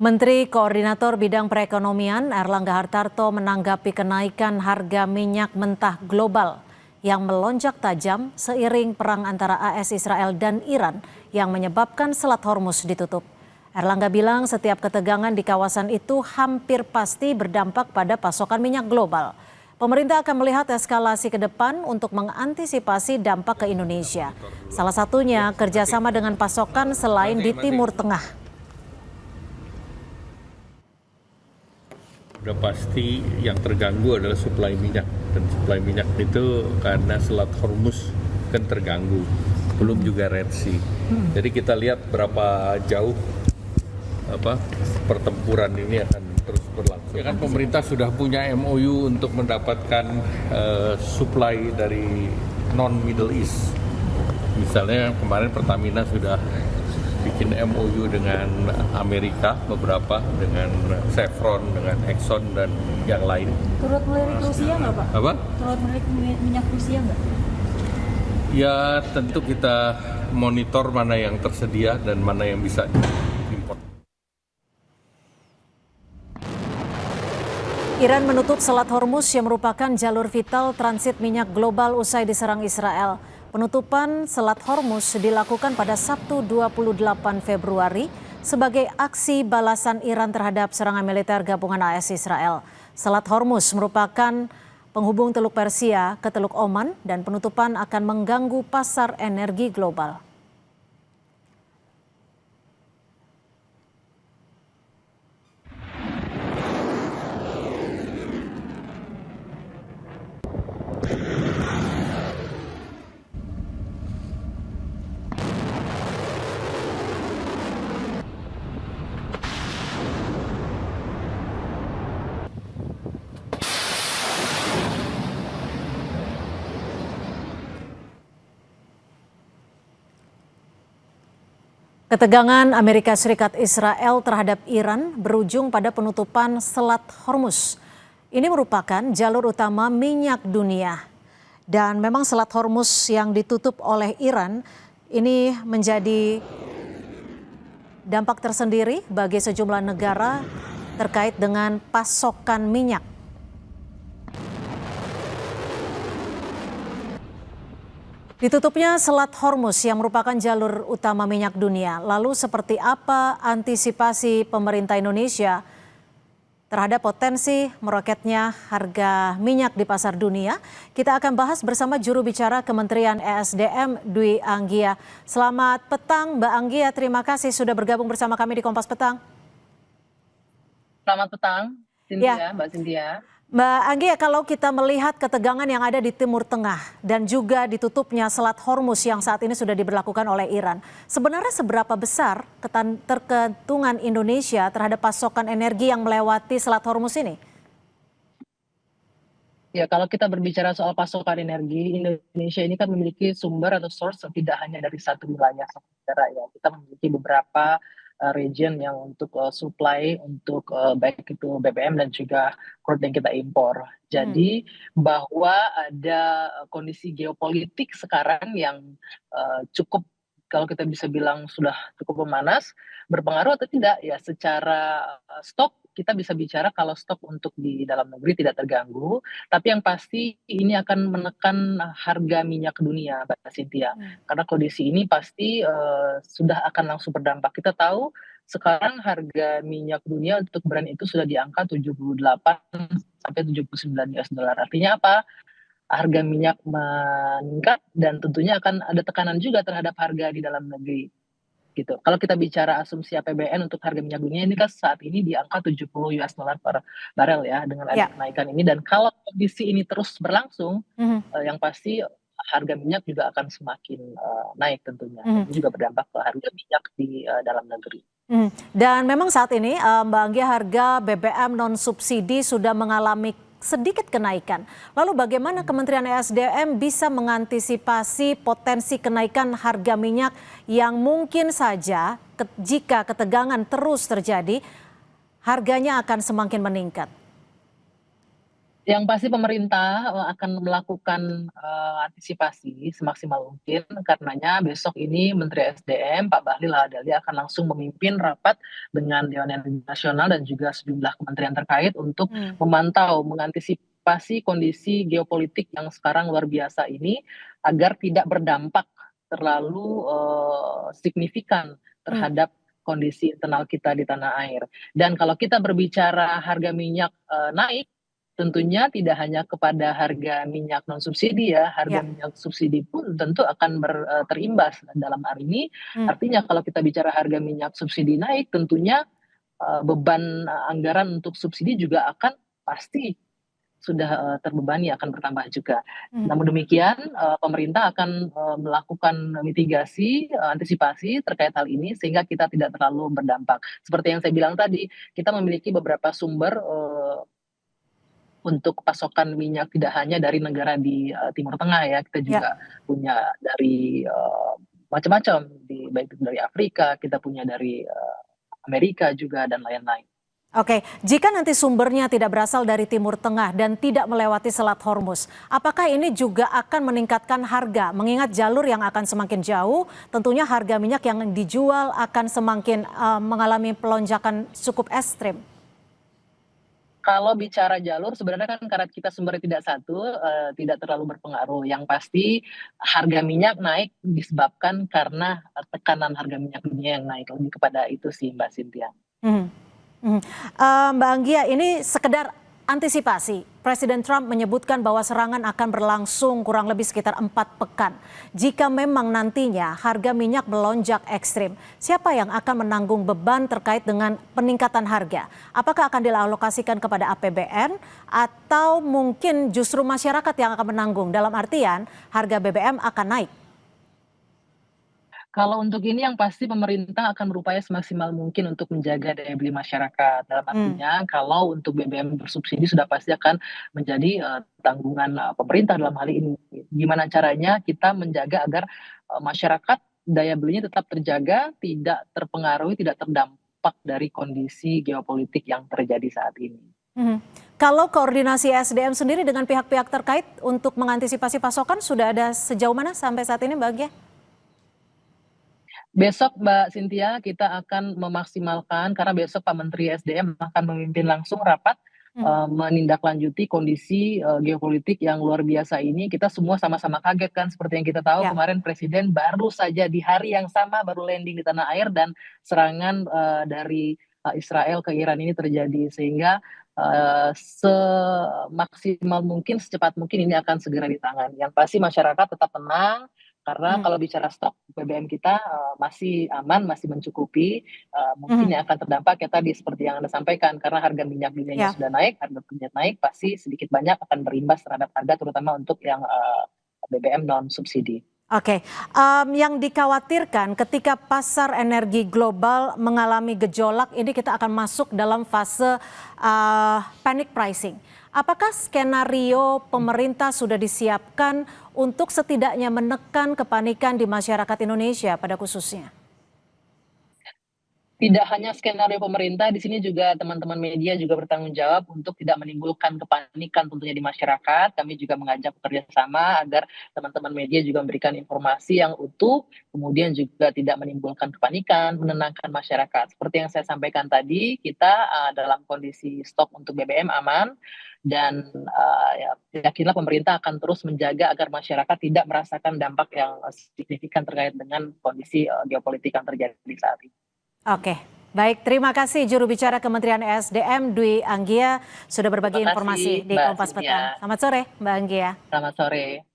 Menteri Koordinator Bidang Perekonomian Airlangga Hartarto menanggapi kenaikan harga minyak mentah global yang melonjak tajam seiring perang antara AS Israel dan Iran yang menyebabkan Selat Hormuz ditutup. Airlangga bilang setiap ketegangan di kawasan itu hampir pasti berdampak pada pasokan minyak global. Pemerintah akan melihat eskalasi ke depan untuk mengantisipasi dampak ke Indonesia. Salah satunya kerjasama dengan pasokan selain di Timur Tengah. Udah pasti yang terganggu adalah suplai minyak, dan suplai minyak itu karena Selat Hormuz kan terganggu, belum juga Red Sea. Jadi kita lihat berapa jauh pertempuran ini akan terus berlangsung. Ya kan pemerintah sudah punya MOU untuk mendapatkan suplai dari non-Middle East. Misalnya kemarin Pertamina sudah bikin MOU dengan Amerika beberapa, dengan Chevron, dengan Exxon dan yang lain. Turut melirik Rusia nggak Pak? Apa? Turut melirik minyak Rusia nggak? Ya tentu kita monitor mana yang tersedia dan mana yang bisa diimpor. Iran menutup Selat Hormuz yang merupakan jalur vital transit minyak global usai diserang Israel. Penutupan Selat Hormuz dilakukan pada Sabtu 28 Februari sebagai aksi balasan Iran terhadap serangan militer gabungan AS Israel. Selat Hormuz merupakan penghubung Teluk Persia ke Teluk Oman dan penutupan akan mengganggu pasar energi global. Ketegangan Amerika Serikat Israel terhadap Iran berujung pada penutupan Selat Hormuz. Ini merupakan jalur utama minyak dunia. Dan memang Selat Hormuz yang ditutup oleh Iran ini menjadi dampak tersendiri bagi sejumlah negara terkait dengan pasokan minyak. Ditutupnya Selat Hormuz yang merupakan jalur utama minyak dunia. Lalu seperti apa antisipasi pemerintah Indonesia terhadap potensi meroketnya harga minyak di pasar dunia? Kita akan bahas bersama juru bicara Kementerian ESDM Dwi Anggia. Selamat petang Mbak Anggia, terima kasih sudah bergabung bersama kami di Kompas Petang. Selamat petang, Cynthia, Mbak Cynthia. Mbak Anggia, kalau kita melihat ketegangan yang ada di Timur Tengah dan juga ditutupnya Selat Hormuz yang saat ini sudah diberlakukan oleh Iran, sebenarnya seberapa besar tergantungan Indonesia terhadap pasokan energi yang melewati Selat Hormuz ini? Ya, kalau kita berbicara soal pasokan energi, Indonesia ini kan memiliki sumber atau source tidak hanya dari satu wilayah negara ya. Kita memiliki beberapa region yang untuk supply untuk baik itu BBM dan juga crude yang kita impor. Jadi bahwa ada kondisi geopolitik sekarang yang cukup, kalau kita bisa bilang sudah cukup memanas, berpengaruh atau tidak ya secara stok. Kita bisa bicara kalau stok untuk di dalam negeri tidak terganggu, tapi yang pasti ini akan menekan harga minyak dunia, Mbak Cynthia. Karena kondisi ini pasti sudah akan langsung berdampak. Kita tahu sekarang harga minyak dunia untuk Brent itu sudah di angka 78 sampai 79 US dollar. Artinya apa? Harga minyak meningkat dan tentunya akan ada tekanan juga terhadap harga di dalam negeri. Gitu. Kalau kita bicara asumsi APBN untuk harga minyak dunia ini kan saat ini di angka 70 US dollar per barel ya dengan ada kenaikan ini, dan kalau kondisi ini terus berlangsung yang pasti harga minyak juga akan semakin naik tentunya. Ini juga berdampak ke harga minyak di dalam negeri. Dan memang saat ini Mbak Anggia, harga BBM non subsidi sudah mengalami sedikit kenaikan. Lalu bagaimana Kementerian ESDM bisa mengantisipasi potensi kenaikan harga minyak yang mungkin saja jika ketegangan terus terjadi, harganya akan semakin meningkat? Yang pasti pemerintah akan melakukan antisipasi semaksimal mungkin, karenanya besok ini Menteri SDM Pak Bahlil Lahadalia akan langsung memimpin rapat dengan Dewan Energi Nasional dan juga sejumlah kementerian terkait untuk Hmm. memantau, mengantisipasi kondisi geopolitik yang sekarang luar biasa ini agar tidak berdampak terlalu signifikan terhadap kondisi internal kita di tanah air. Dan kalau kita berbicara harga minyak naik, tentunya tidak hanya kepada harga minyak non subsidi ya, harga Ya. minyak subsidi pun tentu akan terimbas dalam hal ini. Hmm. Artinya kalau kita bicara harga minyak subsidi naik, tentunya beban anggaran untuk subsidi juga akan pasti sudah terbebani, akan bertambah juga. Hmm. Namun demikian, pemerintah akan melakukan mitigasi, antisipasi terkait hal ini sehingga kita tidak terlalu berdampak. Seperti yang saya bilang tadi, kita memiliki beberapa sumber untuk pasokan minyak tidak hanya dari negara di Timur Tengah ya, kita Ya. juga punya dari macam-macam, baik itu dari Afrika, kita punya dari Amerika juga dan lain-lain. Oke, jika nanti sumbernya tidak berasal dari Timur Tengah dan tidak melewati Selat Hormuz, apakah ini juga akan meningkatkan harga? Mengingat jalur yang akan semakin jauh, tentunya harga minyak yang dijual akan semakin mengalami pelonjakan cukup ekstrim. Kalau bicara jalur, sebenarnya kan karena kita sumbernya tidak satu, tidak terlalu berpengaruh. Yang pasti harga minyak naik disebabkan karena tekanan harga minyak dunia yang naik. Lebih kepada itu sih Mbak Cynthia. Mhm. Mhm. Mbak Anggia, ini sekedar antisipasi. Presiden Trump menyebutkan bahwa serangan akan berlangsung kurang lebih sekitar 4 pekan. Jika memang nantinya harga minyak melonjak ekstrim, siapa yang akan menanggung beban terkait dengan peningkatan harga? Apakah akan dialokasikan kepada APBN atau mungkin justru masyarakat yang akan menanggung? Dalam artian harga BBM akan naik. Kalau untuk ini yang pasti pemerintah akan berupaya semaksimal mungkin untuk menjaga daya beli masyarakat. Dalam artinya kalau untuk BBM bersubsidi sudah pasti akan menjadi tanggungan pemerintah dalam hal ini. Gimana caranya kita menjaga agar masyarakat daya belinya tetap terjaga, tidak terpengaruhi, tidak terdampak dari kondisi geopolitik yang terjadi saat ini. Mhm. Kalau koordinasi SDM sendiri dengan pihak-pihak terkait untuk mengantisipasi pasokan sudah ada sejauh mana sampai saat ini, Mbak Anggia? Besok Mbak Cynthia kita akan memaksimalkan karena besok Pak Menteri SDM akan memimpin langsung rapat menindaklanjuti kondisi geopolitik yang luar biasa ini. Kita semua sama-sama kaget kan, seperti yang kita tahu Ya. kemarin Presiden baru saja di hari yang sama baru landing di tanah air dan serangan dari Israel ke Iran ini terjadi, sehingga semaksimal mungkin, secepat mungkin ini akan segera ditangani. Yang pasti masyarakat tetap tenang, karena kalau bicara stok BBM kita masih aman, masih mencukupi. Mungkin yang akan terdampak ya tadi seperti yang Anda sampaikan, karena harga minyak dunianya Ya. sudah naik, harga minyak naik, pasti sedikit banyak akan berimbas terhadap harga, terutama untuk yang BBM non subsidi. Oke, yang dikhawatirkan ketika pasar energi global mengalami gejolak, ini kita akan masuk dalam fase panic pricing. Apakah skenario pemerintah sudah disiapkan untuk setidaknya menekan kepanikan di masyarakat Indonesia pada khususnya? Tidak hanya skenario pemerintah, di sini juga teman-teman media juga bertanggung jawab untuk tidak menimbulkan kepanikan tentunya di masyarakat. Kami juga mengajak bekerja sama agar teman-teman media juga memberikan informasi yang utuh, kemudian juga tidak menimbulkan kepanikan, menenangkan masyarakat. Seperti yang saya sampaikan tadi, kita dalam kondisi stok untuk BBM aman, dan yakinlah pemerintah akan terus menjaga agar masyarakat tidak merasakan dampak yang signifikan terkait dengan kondisi geopolitik yang terjadi saat ini. Oke, baik, terima kasih juru bicara Kementerian ESDM Dwi Anggia sudah berbagi Terima kasih, informasi di Mbak Kompas Cynthia. Petang. Selamat sore Mbak Anggia. Selamat sore.